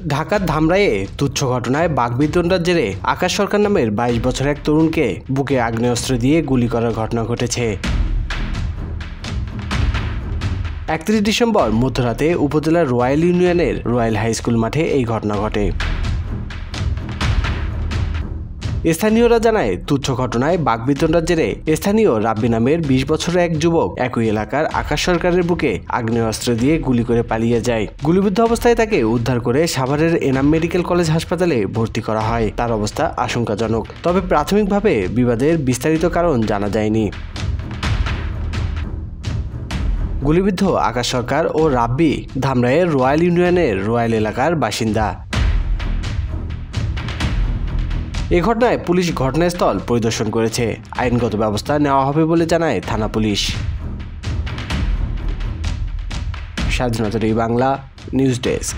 ঢাকার ধামরাইয়ে তুচ্ছ ঘটনায় বাকবিতণ্ডার জেরে আকাশ সরকার নামের ২২ বছরের এক তরুণকে বুকে আগ্নেয়াস্ত্র দিয়ে গুলি করার ঘটনা ঘটেছে। ৩১ ডিসেম্বর মধ্যরাতে উপজেলার রয়্যাল ইউনিয়নের রয়্যাল হাই স্কুল মাঠে এই ঘটনা ঘটে। স্থানীয়রা জানায়, তুচ্ছ ঘটনায় বাকবিতণ্ডার জেরে স্থানীয় রাব্বি নামের ২০ বছরের এক যুবক একই এলাকার আকাশ সরকারের বুকে আগ্নেয়াস্ত্র দিয়ে গুলি করে পালিয়ে যায়। গুলিবিদ্ধ অবস্থায় তাকে উদ্ধার করে সাভারের এনাম মেডিকেল কলেজ হাসপাতালে ভর্তি করা হয়। তার অবস্থা আশঙ্কাজনক, তবে প্রাথমিকভাবে বিবাদের বিস্তারিত কারণ জানা যায়নি। গুলিবিদ্ধ আকাশ সরকার ও রাব্বি ধামরাইয়ের রয়্যাল ইউনিয়নের রয়্যাল এলাকার বাসিন্দা। এ ঘটনায় পুলিশ ঘটনাস্থল পরিদর্শন করেছে। আইনগত ব্যবস্থা নেওয়া হবে বলে জানায় থানা পুলিশ। স্বাধীনতা বাংলা নিউজ ডেস্ক।